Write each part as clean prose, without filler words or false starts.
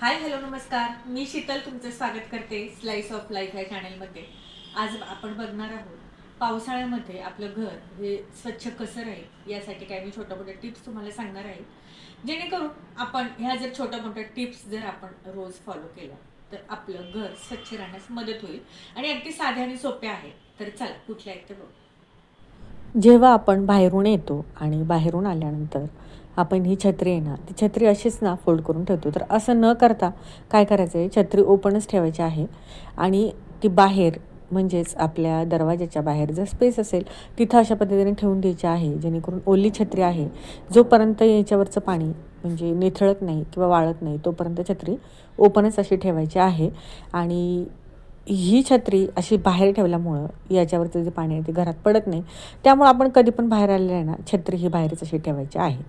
Hi hello नमस्कार. मी शीतल तुमचं स्वागत करते स्लाइस ऑफ लाईफ या चॅनलमध्ये. आज आपण बघणार आहोत पावसाळ्यामध्ये आपलं घर हे स्वच्छ कसं राहील यासाठी काही मी छोट्या मोठ्या टिप्स तुम्हाला सांगणार आहे, जेणेकरून आपण ह्या जर छोट्या मोठ्या टिप्स जर आपण रोज फॉलो केल्या तर आपलं घर स्वच्छ राहण्यास मदत होईल आणि अगदी साध्या आणि सोप्या आहेत. तर चला कुठल्या आहेत ते बघू. जेव्हा आपण बाहेरून येतो आणि बाहेरून आल्यानंतर आपण ही छत्री आहे ना, ती छत्री अशीच ना फोल्ड करून ठेवतो. तर असं न करता काय करायचं आहे, छत्री ओपनच ठेवायची आहे आणि ती बाहेर म्हणजेच आपल्या दरवाजाच्या बाहेर जर स्पेस असेल तिथं अशा पद्धतीने ठेवून द्यायची आहे, जेणेकरून ओली छत्री आहे जोपर्यंत याच्यावरचं पाणी म्हणजे निथळत नाही किंवा वाळत नाही तोपर्यंत छत्री ओपनच अशी ठेवायची आहे. आणि ही छत्री अशी बाहेर ठेवल्यामुळं याच्यावरचं जे पाणी आहे ते घरात पडत नाही. त्यामुळं आपण कधी पण बाहेर आलेलं आहे ना, छत्री ही बाहेरच अशी ठेवायची आहे.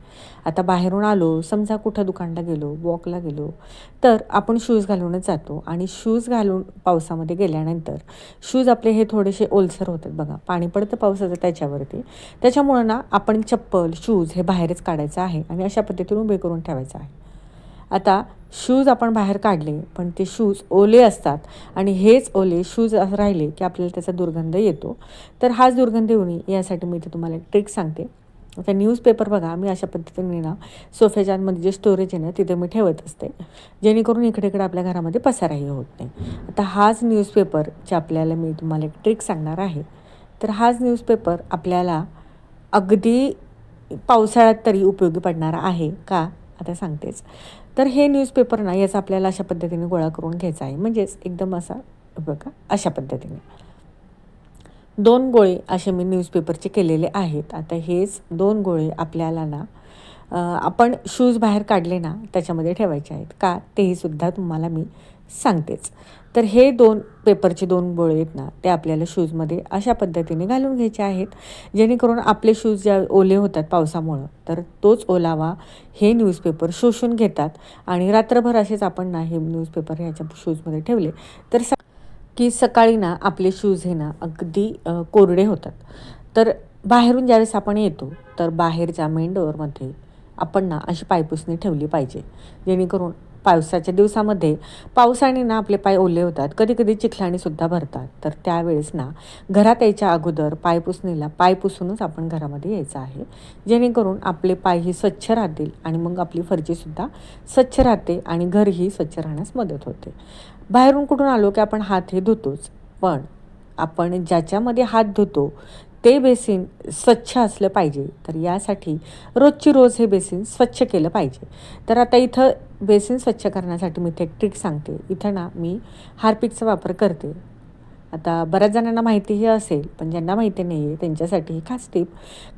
आता बाहेरून आलो, समजा कुठं दुकानला गेलो, वॉकला गेलो, तर आपण शूज घालूनच जातो आणि शूज घालून पावसामध्ये गेल्यानंतर शूज आपले हे थोडेसे ओलसर होतात बघा. पाणी पडतं पावसाचं त्याच्यावरती. त्याच्यामुळं ना आपण चप्पल, शूज हे बाहेरच काढायचं आहे आणि अशा पद्धतीने उभे करून ठेवायचं आहे. आता शूज आपण बाहेर काढले, पण ते शूज ओले असतात आणि हेच ओले शूज राहिले की आपल्याला त्याचा दुर्गंध येतो. तर हाच दुर्गंध येऊ नये यासाठी मी इथे तुम्हाला एक ट्रिक सांगते. आता न्यूजपेपर बघा, मी अशा पद्धतीने ना सोफ्याच्यामध्ये जे स्टोरेज आहे ना तिथे मी ठेवत असते, जेणेकरून इकडे इकडे आपल्या घरामध्ये पसाराही होत नाही. आता हाच न्यूजपेपरची आपल्याला मी तुम्हाला एक ट्रिक सांगणार आहे. तर हाच न्यूजपेपर आपल्याला अगदी पावसाळ्यात तरी उपयोगी पडणार आहे का, आता सांगतेच. तर हे न्यूजपेपर ना याचा आपल्याला अशा पद्धतीने गोळा करून घ्यायचा आहे, म्हणजेच एकदम असा बघा अशा पद्धतीने 2 गोळे असे मी न्यूजपेपरचे केलेले आहेत. आता हेच 2 गोळे आपल्याला ना आपण शूज बाहेर काढले ना त्याच्यामध्ये ठेवायचे आहेत का, तेही सुद्धा तुम्हाला मी सांगतेच. तर हे 2 पेपरचे 2 गोळे आहेत ना, ते आपल्याला शूजमध्ये अशा पद्धतीने घालून घ्यायचे आहेत, जेणेकरून आपले शूज ज्या ओले होतात पावसामुळं, तर तोच ओलावा हे न्यूजपेपर शोषून घेतात आणि रात्रभर असेच आपण ना हे न्यूजपेपर ह्याच्या शूजमध्ये ठेवले तर की सकाळी ना आपले शूज हे ना अगदी कोरडे होतात. तर बाहेरून ज्यावेळेस आपण येतो तर बाहेरच्या मेन डोअरमध्ये आपण ना अशी पायपुसणी ठेवली पाहिजे, जेणेकरून पावसाच्या दिवसामध्ये पावसाने ना आपले पाय ओले होतात, कधी कधी चिखलाणीसुद्धा भरतात. तर त्यावेळेस ना घरात यायच्या अगोदर पायपुसणीला पाय पुसूनच आपण घरामध्ये यायचं आहे, जेणेकरून आपले पायही स्वच्छ राहतील आणि मग आपली फरचीसुद्धा स्वच्छ राहते आणि घरही स्वच्छ राहण्यास मदत होते. बाहेरून कुठून आलो की आपण हात हे धुतोच, पण आपण ज्याच्यामध्ये हात धुतो ते बेसिन स्वच्छ असलं पाहिजे. तर यासाठी रोजची रोज हे बेसिन स्वच्छ केलं पाहिजे. तर आता इथं बेसिन स्वच्छ करण्यासाठी मी इथे एक ट्रिक सांगते. इथं ना मी हार्पिकचा वापर करते. आता बऱ्याच जणांना माहितीही असेल, पण ज्यांना माहिती नाही आहे त्यांच्यासाठी ही खास टिप,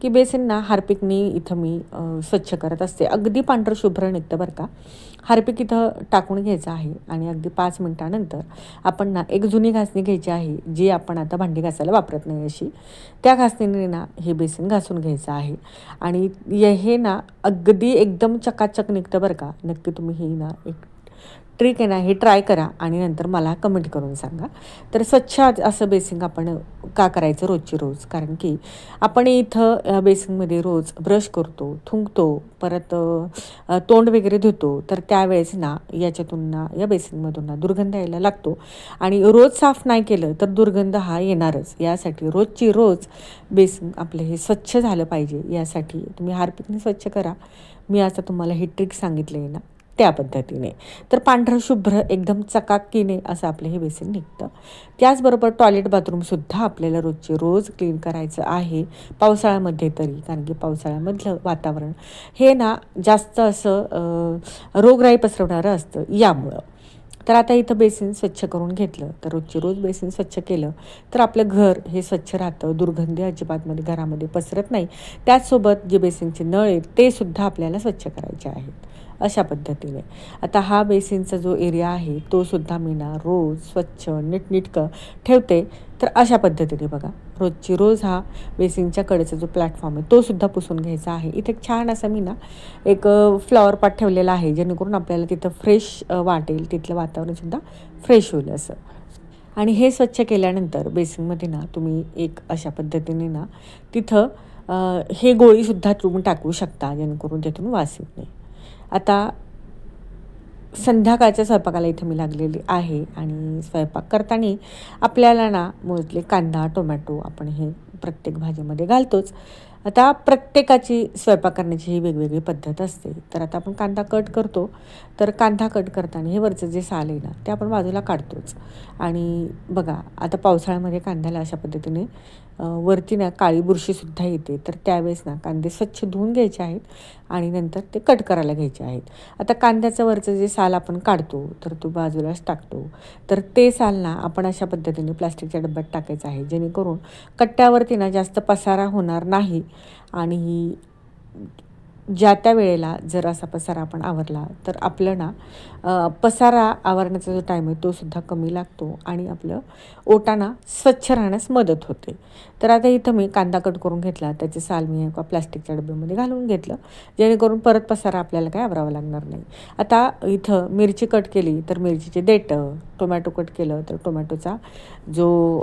की बेसिन ना हार्पिकनी इथं मी स्वच्छ करत असते. अगदी पांढरं शुभ्र निघतं बरं का. हार्पिक इथं टाकून घ्यायचं आहे आणि अगदी 5 मिनटानंतर आपण ना एक जुनी घासणी घ्यायची आहे, जी आपण आता भांडी घासायला वापरत नाही अशी. त्या घासणीने ना हे बेसिन घासून घ्यायचं आहे आणि हे ना अगदी एकदम चकाचक निघतं बरं का. नक्की तुम्ही ही ना एक ट्रिक आहे ना हे ट्राय करा आणि नंतर मला कमेंट करून सांगा. तर स्वच्छ असं बेसिंग आपण का करायचं रोजची रोज, कारण की आपण इथं बेसिंगमध्ये रोज ब्रश करतो, थुंकतो, परत तोंड वगैरे धुतो. तर त्यावेळेस ना याच्यातून ना या बेसिंगमधून ना दुर्गंध यायला लागतो आणि रोज साफ नाही केलं तर दुर्गंध हा येणारच. यासाठी रोजची रोज बेसिंग आपलं हे स्वच्छ झालं पाहिजे, यासाठी तुम्ही हार्पिकने स्वच्छ करा. मी आता तुम्हाला ही ट्रिक सांगितली आहे ना त्या पद्धतीने. तर पांढरं शुभ्र एकदम चकाकीने असं आपलं हे बेसिन निघतं. त्याचबरोबर टॉयलेट बाथरूमसुद्धा आपल्याला रोजचे रोज क्लीन करायचं आहे, पावसाळ्यामध्ये तरी. कारण की पावसाळ्यामधलं वातावरण हे ना जास्त असं रोगराई पसरवणारं असतं यामुळं. तर आता इथं बेसिन स्वच्छ करून घेतलं, तर रोजची रोज बेसिन स्वच्छ केलं तर आपलं घर हे स्वच्छ राहतं, दुर्गंधी अजिबातमध्ये घरामध्ये पसरत नाही. त्याचसोबत जे बेसिनचे नळ आहेत ते सुद्धा आपल्याला स्वच्छ करायचे आहेत अशा पद्धतीने. आता हा बेसिनचा जो एरिया आहे तो सुद्धा मी ना रोज स्वच्छ नीटनेटकं ठेवते. तर अशा पद्धतीने बघा रोजची रोज हा बेसिनच्या कडेचा जो प्लॅटफॉर्म आहे तो सुद्धा पुसून घ्यायचा आहे. इथे छान असं मी ना एक फ्लॉवर पॉट ठेवलेला आहे, जेणेकरून आपल्याला तिथं फ्रेश वाटेल, तिथलं वातावरणसुद्धा फ्रेश होईल असं. आणि हे स्वच्छ केल्यानंतर बेसिनमध्ये ना तुम्ही एक अशा पद्धतीने ना तिथं हे गोळीसुद्धा तुम्ही टाकू शकता, जेणेकरून त्यातून वास येत नाही. आता संध्याकाळच्या स्वयंपाकाला इथं मी लागलेली आहे आणि स्वयंपाक करताना आपल्याला ना मोजले कांदा टोमॅटो आपण हे प्रत्येक भाजीमध्ये घालतोच. आता प्रत्येकाची स्वयंपाक करण्याची ही वेगवेगळी पद्धत असते. तर आता आपण कांदा कट करतो. तर कांदा कट करताना हे वरचं जे साल आहे ना ते आपण बाजूला काढतोच. आणि बघा आता पावसाळ्यामध्ये कांद्याला अशा पद्धतीने वरती ना काळी बुरशीसुद्धा येते. तर त्यावेळेस ना कांदे स्वच्छ धुवून घ्यायचे आहेत आणि नंतर ते कट करायला घ्यायचे आहेत. आता कांद्याचं वरचं जे साल आपण काढतो तर तो बाजूलाच टाकतो. तर ते साल ना आपण अशा पद्धतीने प्लास्टिकच्या डब्यात टाकायचं आहे, जेणेकरून कट्ट्यावरती ना जास्त पसारा होणार नाही. आणि ज्या त्या वेळेला जर असा पसारा आपण आवरला तर आपलं ना पसारा आवरण्याचा जो टाईम आहे तो सुद्धा कमी लागतो आणि आपलं ओटाना स्वच्छ राहण्यास मदत होते. तर आता इथं मी कांदा कट करून घेतला, त्याचे साल मी एका प्लास्टिकच्या डब्यामध्ये घालून घेतलं, जेणेकरून परत पसारा आपल्याला काय आवरावा लागणार नाही. आता इथं मिरची कट केली तर मिरचीचे देठं, टोमॅटो कट केलं तर टोमॅटोचा जो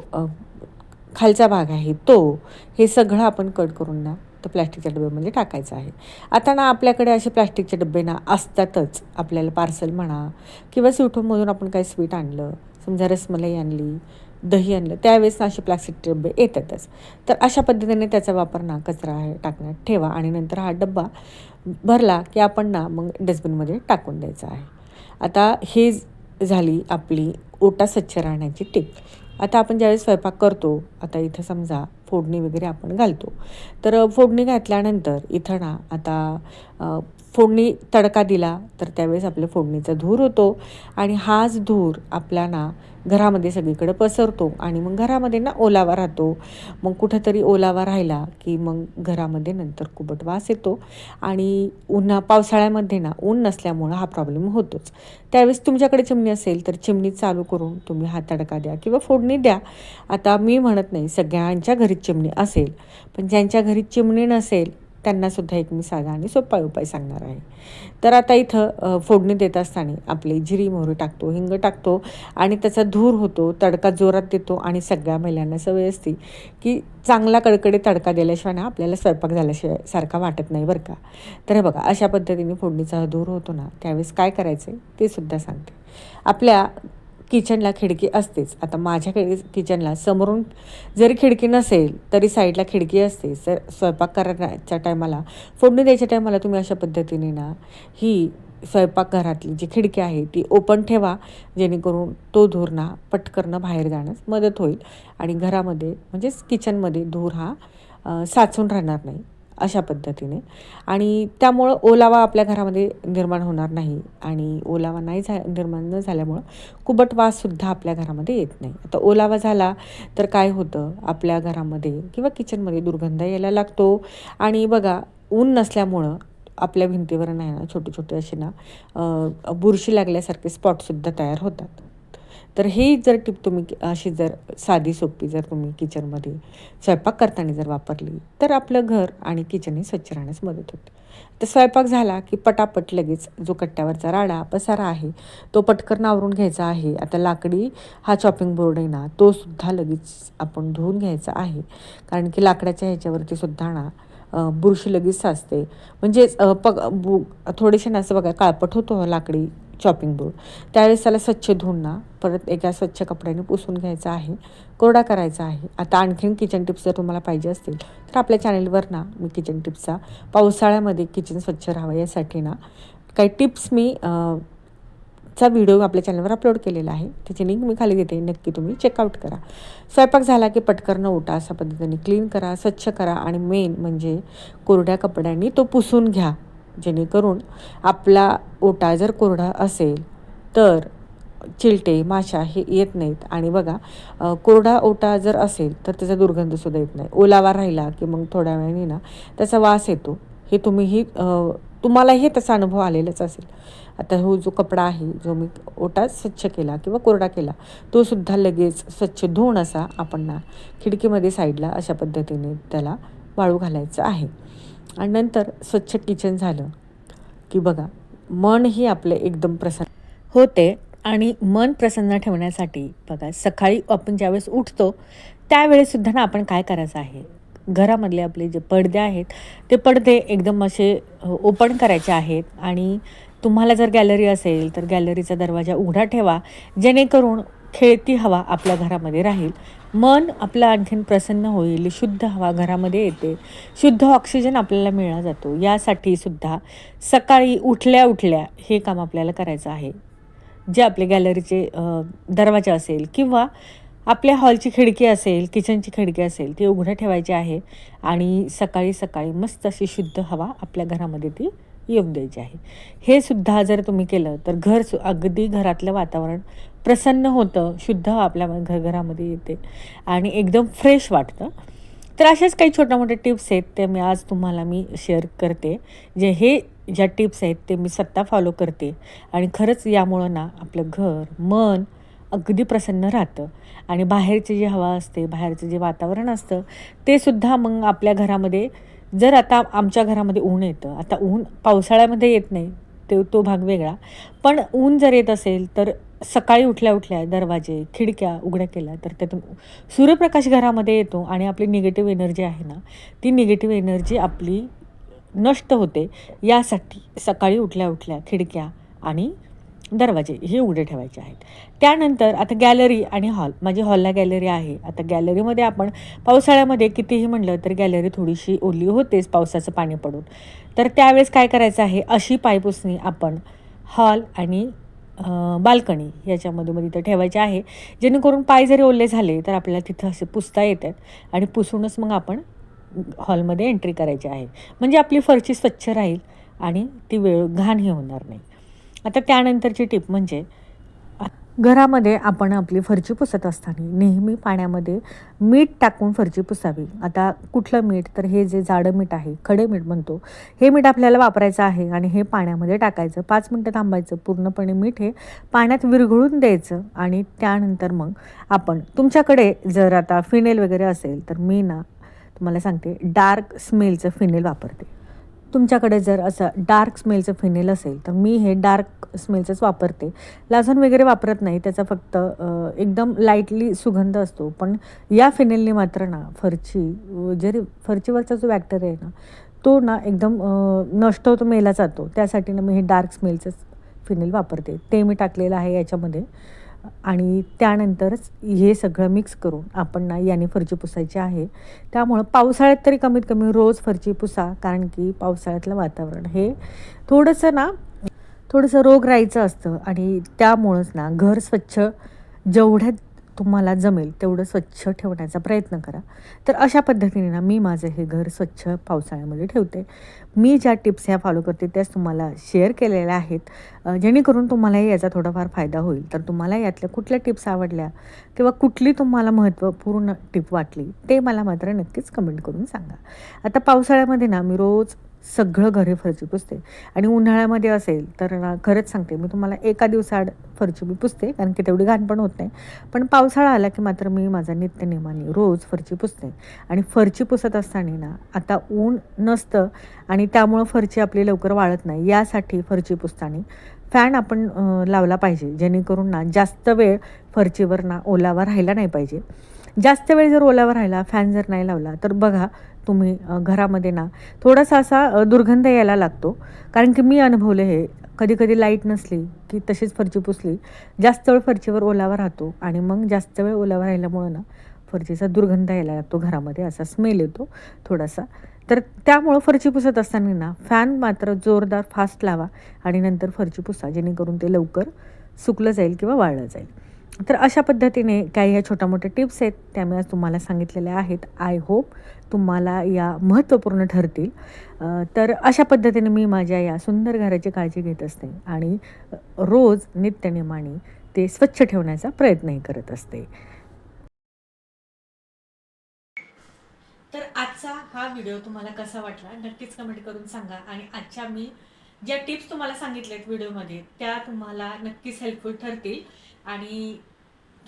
खालचा भाग आहे तो, हे सगळं आपण कट करून ना तर प्लॅस्टिकच्या डब्यामध्ये टाकायचं आहे. आता ना आपल्याकडे असे प्लॅस्टिकचे डबे ना असतातच. आपल्याला पार्सल म्हणा किंवा स्वीटहोममधून आपण काही स्वीट आणलं, समजा रसमलाई आणली, दही आणलं, त्यावेळेस ना असे प्लॅस्टिकचे डबे येतातच. तर अशा पद्धतीने त्याचा वापर ना कचरा आहे टाकण्यात ठेवा आणि नंतर हा डब्बा भरला की आपण ना मग डस्टबिनमध्ये टाकून द्यायचा आहे. आता हे झाली आपली ओटा स्वच्छ राहण्याची टिप. आता आपण ज्यावेळेस स्वयंपाक करतो, आता इथं समजा फोडणी वगैरे आपण घालतो. तर फोडणी घातल्यानंतर इथं ना आता फोडणी तडका दिला तर त्यावेळेस आपल्या फोडणीचा धूर होतो आणि हाच धूर आपला ना घरामध्ये सगळीकडे पसरतो आणि मग घरामध्ये ना ओलावा राहतो. मग कुठंतरी ओलावा राहिला की मग घरामध्ये नंतर कुबट वास येतो आणि पावसाळ्यामध्ये ना ऊन नसल्यामुळं हा प्रॉब्लेम होतोच. त्यावेळेस तुमच्याकडे चिमणी असेल तर चिमणी चालू करून तुम्ही हा तडका द्या किंवा फोडणी द्या. आता मी म्हणत नाही सगळ्यांच्या घरी चिमणी असेल, पण ज्यांच्या घरी चिमणी नसेल त्यांनासुद्धा एक मी साधा आणि सोपा उपाय सांगणार आहे. तर आता इथं फोडणी देत असताना आपली जिरी मोहरी टाकतो, हिंग टाकतो आणि त्याचा धूर होतो, तडका जोरात देतो आणि सगळ्या महिलांना सवय असते की चांगला कडकडे तडका दिल्याशिवाय ना आपल्याला स्वयंपाक झाल्याशिवाय सारखा वाटत नाही बरं का. तर हे बघा अशा पद्धतीने फोडणीचा धूर होतो ना त्यावेळेस काय करायचं आहे ते सुद्धा सांगते. आपल्या किचनला खिडकी असतेच. आता माझ्या किचनला समोरून जरी खिडकी नसेल तरी साईडला खिडकी असते. तर स्वयंपाक करण्याच्या टायमाला, फोडणी द्यायच्या टायमाला तुम्ही अशा पद्धतीने ना ही स्वयंपाकघरातली जी खिडकी आहे ती ओपन ठेवा, जेणेकरून तो धूर ना पटकन बाहेर जाण्यास मदत होईल आणि घरामध्ये म्हणजेच किचनमध्ये धूर हा साचून राहणार नाही अशा पद्धतीने. आणि त्यामुळं ओलावा आपल्या घरामध्ये निर्माण होणार नाही आणि ओलावा निर्माण न झाल्यामुळं कुबट वाससुद्धा आपल्या घरामध्ये येत नाही. आता ओलावा झाला तर काय होतं, आपल्या घरामध्ये किंवा किचनमध्ये दुर्गंध यायला लागतो आणि बघा ऊन नसल्यामुळं आपल्या भिंतीवर नाही ना छोटे छोटे असे ना बुरशी लागल्यासारखे स्पॉटसुद्धा तयार होतात. तर ही जर टिप तुम्ही अशी जर साधी सोपी जर तुम्ही किचनमध्ये स्वयंपाक करताना जर वापरली तर आपलं घर आणि किचन हे स्वच्छ राहण्यास मदत होते. तर स्वयंपाक झाला की पटापट लगेच जो कट्ट्यावरचा राडा पसारा आहे तो पटकन आवरून घ्यायचा आहे. आता लाकडी हा चॉपिंग बोर्ड आहे ना तो सुद्धा लगेच आपण धुवून घ्यायचा आहे, कारण की लाकडाच्या ह्याच्यावरती सुद्धा ना बुरशी लगेच साचते. म्हणजेच थोडेसे ना असं बघा काळपट होतो लाकडी चॉपिंग बोर्ड. त्यावेळेस त्याला स्वच्छ धुवून ना परत एका स्वच्छ कपड्याने पुसून घ्यायचा आहे, कोरडा करायचा आहे. आता आणखीन किचन टिप्स जर तुम्हाला पाहिजे असतील तर आपल्या चॅनलवर ना मी किचन टिप्सचा पावसाळ्यामध्ये किचन स्वच्छ राहावं यासाठी ना काही टिप्स मी चा व्हिडिओ आपल्या चॅनलवर अपलोड केलेला आहे, त्याची लिंक मी खाली देते, नक्की तुम्ही चेकआउट करा. स्वयंपाक झाला की पटकन ओटा अशा पद्धतीने क्लीन करा, स्वच्छ करा आणि मेन म्हणजे कोरड्या कपड्यांनी तो पुसून घ्या, जेणेकरून आपला ओटा जर कोरडा असेल तर चिलटे माशा हे येत नाहीत. आणि बघा कोरडा ओटा जर असेल तर त्याचा दुर्गंधसुद्धा येत नाही. ओलावा राहिला की मग थोड्या वेळाने ना त्याचा वास येतो. हे तुम्हालाही त्याचा अनुभव आलेलाच असेल. आता जो कपडा आहे जो मी ओटा स्वच्छ केला किंवा कोरडा केला तो सुद्धा लगेच स्वच्छ धुवून असा आपण ना खिडकीमध्ये साईडला अशा पद्धतीने त्याला वाळू घालायचं आहे. आणि नंतर स्वच्छ किचन झालं की बघा मनही आपलं एकदम प्रसन्न होते. आणि मन प्रसन्न ठेवण्यासाठी बघा सकाळी आपण ज्यावेळेस उठतो त्यावेळेससुद्धा ना आपण काय करायचं आहे, घरामधले आपले जे पडदे आहेत ते पडदे एकदम असे ओपन करायचे आहेत आणि तुम्हाला जर गॅलरी असेल तर गॅलरीचा दरवाजा उघडा ठेवा, जेणेकरून खेळती हवा आपल्या घरामध्ये राहील. मन आपलं आणखीन प्रसन्न होईल, शुद्ध हवा घरामध्ये येते, शुद्ध ऑक्सिजन आपल्याला मिळला जातो. यासाठी सुद्धा सकाळी उठल्या उठल्या हे काम आपल्याला करायचं आहे. जे आपले गॅलरीचे दरवाजा असेल किंवा आपल्या हॉलची खिडकी असेल, किचनची खिडकी असेल, ती उघडं ठेवायची आहे आणि सकाळी सकाळी मस्त अशी शुद्ध हवा आपल्या घरामध्ये ती येऊन द्यायची आहे. हे सुद्धा जर तुम्ही केलं तर अगदी घरातलं वातावरण प्रसन्न होतं, शुद्ध हवा आपल्या घरामध्ये येते आणि एकदम फ्रेश वाटतं. तर अशाच काही छोट्या मोठ्या टिप्स आहेत ते आज तुम्हाला मी शेअर करते. ज्या टिप्स आहेत ते मी स्वतः फॉलो करते आणि खरंच यामुळं ना आपलं घर, मन अगदी प्रसन्न राहतं आणि बाहेरची जी हवा असते, बाहेरचं जे वातावरण असतं ते सुद्धा मग आपल्या घरामध्ये, जर आता आमच्या घरामध्ये ऊन येतं, आता ऊन पावसाळ्यामध्ये येत नाही, तो भाग वेगळा, पण ऊन जर येत असेल तर सकाळी उठल्या उठल्या दरवाजे, खिडक्या उघड्या केल्या तर त्यातून सूर्यप्रकाश घरामध्ये येतो आणि आपली निगेटिव्ह एनर्जी आहे ना, ती निगेटिव्ह एनर्जी आपली नष्ट होते. यासाठी सकाळी उठल्या उठल्या खिडक्या आणि दरवाजे हे उघडे ठेवायचे आहेत. त्यानंतर आता गॅलरी आणि हॉल, माझी हॉलला गॅलरी आहे. आता गॅलरीमध्ये आपण पावसाळ्यामध्ये कितीही म्हटलं तर गॅलरी थोडीशी ओली होतेच पावसाचं पाणी पडून. तर त्यावेळेस काय करायचं आहे, अशी पायपुसणी आपण हॉल आणि बाल्कनी याच्यामध्ये मध्ये तर ठेवायचे आहे, जेणेकरून पाय जरी ओले झाले तर आपल्याला तिथं असे पुसता येतात आणि पुसूनच मग आपण हॉलमध्ये एंट्री करायची आहे. म्हणजे आपली फरशी स्वच्छ राहील आणि ती घाणही होणार नाही. आता त्यानंतरची टिप म्हणजे घरामध्ये आपण आपली फरशी पुसत असताना नेहमी पाण्यामध्ये मीठ टाकून फरशी पुसावी. आता कुठलं मीठ, तर हे जे जाडं मीठ आहे, खडे मीठ म्हणतो, हे मीठ आपल्याला वापरायचं आहे आणि हे पाण्यामध्ये टाकायचं. 5 मिनटं थांबायचं, पूर्णपणे मीठ हे पाण्यात विरघळून द्यायचं आणि त्यानंतर मग आपण, तुमच्याकडे जर आता फिनेल वगैरे असेल तर मी ना तुम्हाला सांगते डार्क स्मेलचं फिनेल वापरते. तुमच्याकडे जर असं डार्क स्मेलचं फिनेल असेल तर मी हे डार्क स्मेलचंच वापरते. लाजून वगैरे वापरत नाही, त्याचा फक्त एकदम लाईटली सुगंध असतो. पण या फिनेलने मात्र ना जरी फरशीवरचा जो बॅक्टेरिया आहे ना तो ना एकदम नष्ट होतो, मेला जातो. त्यासाठी ना मी हे डार्क स्मेलचंच फिनेल वापरते. ते मी टाकलेलं आहे याच्यामध्ये आणि त्यानंतरच हे सगळं मिक्स करून आपण ना याने फरशी पुसायची आहे. त्यामुळं पावसाळ्यात तरी कमीत कमी रोज फरशी पुसा, कारण की पावसाळ्यातलं वातावरण हे थोडंसं रोगराईचं असतं आणि त्यामुळंच ना घर स्वच्छ जेवढ्यात तुम्हाला जमेल तेवढं स्वच्छ ठेवण्याचा प्रयत्न करा. तर अशा पद्धतीने ना मी माझं हे घर स्वच्छ पावसाळ्यामध्ये ठेवते. मी ज्या टिप्स ह्या फॉलो करते त्याच तुम्हाला शेअर केलेल्या आहेत, जेणेकरून तुम्हालाही याचा थोडाफार फायदा होईल. तर तुम्हाला यातल्या कुठल्या टिप्स आवडल्या किंवा कुठली तुम्हाला महत्त्वपूर्ण टिप वाटली ते मला मात्र नक्कीच कमेंट करून सांगा. आता पावसाळ्यामध्ये ना मी रोज सगळं घरी फरशी पुसते आणि उन्हाळ्यामध्ये असेल तर ना खरंच सांगते मी तुम्हाला, एका दिवसाआड फरशी मी पुसते, कारण की तेवढी घाण पण होत नाही. पण पावसाळा आला की मात्र मी माझा नित्यनेमाने रोज फरशी पुसते. आणि फरशी पुसत असताना ना आता ऊन नसतं आणि त्यामुळं फरशी आपली लवकर वाळत नाही. यासाठी फरशी पुसताना फॅन आपण लावला पाहिजे, जेणेकरून ना जास्त वेळ फरशीवर ना ओलावा राहिला नाही पाहिजे. जास्त वेळ जर ओलावा राहिला, फॅन जर नाही लावला तर बघा तुम्ही घरामध्ये ना थोडासा असा दुर्गंध यायला लागतो. कारण की मी अनुभवले हे, कधी कधी लाईट नसली की तशीच फरशी पुसली, जास्त वेळ फरशीवर ओलावा राहतो आणि मग जास्त वेळ ओलावा राहिल्यामुळं ना फरशीचा दुर्गंध यायला लागतो, घरामध्ये असा स्मेल येतो थोडासा. तर त्यामुळं फरशी पुसत असताना ना फॅन मात्र जोरदार फास्ट लावा आणि नंतर फरशी पुसा, जेणेकरून ते लवकर सुकलं जाईल किंवा वाळलं जाईल. तर अशा पद्धतीने काही ह्या छोट्या मोठ्या टिप्स आहेत त्या मी आज तुम्हाला सांगितलेल्या आहेत. आय होप तुम्हाला या महत्त्वपूर्ण ठरतील. तर अशा पद्धतीने मी माझ्या या सुंदर घराची काळजी घेत असते आणि रोज नित्यनेमाने ते स्वच्छ ठेवण्याचा प्रयत्नही करत असते. तर आजचा हा व्हिडिओ तुम्हाला कसा वाटला नक्कीच कमेंट करून सांगा. आणि आजच्या मी ज्या टिप्स तुम्हाला सांगितल्यात व्हिडिओमध्ये त्या तुम्हाला नक्कीच हेल्पफुल ठरतील. आणि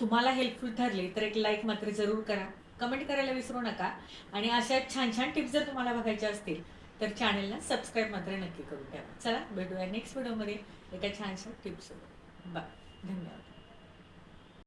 तुम्हाला हेल्पफुल ठरले तर एक लाईक मात्र जरूर करा, कमेंट करायला विसरू नका. आणि अशा छान छान टिप्स जर तुम्हाला बघायच्या असतील तर चॅनलला सबस्क्राईब मात्र नक्की करून ठेवा. चला भेटूया नेक्स्ट व्हिडिओमध्ये एका छानशा टिप्ससोबत. बाय, धन्यवाद.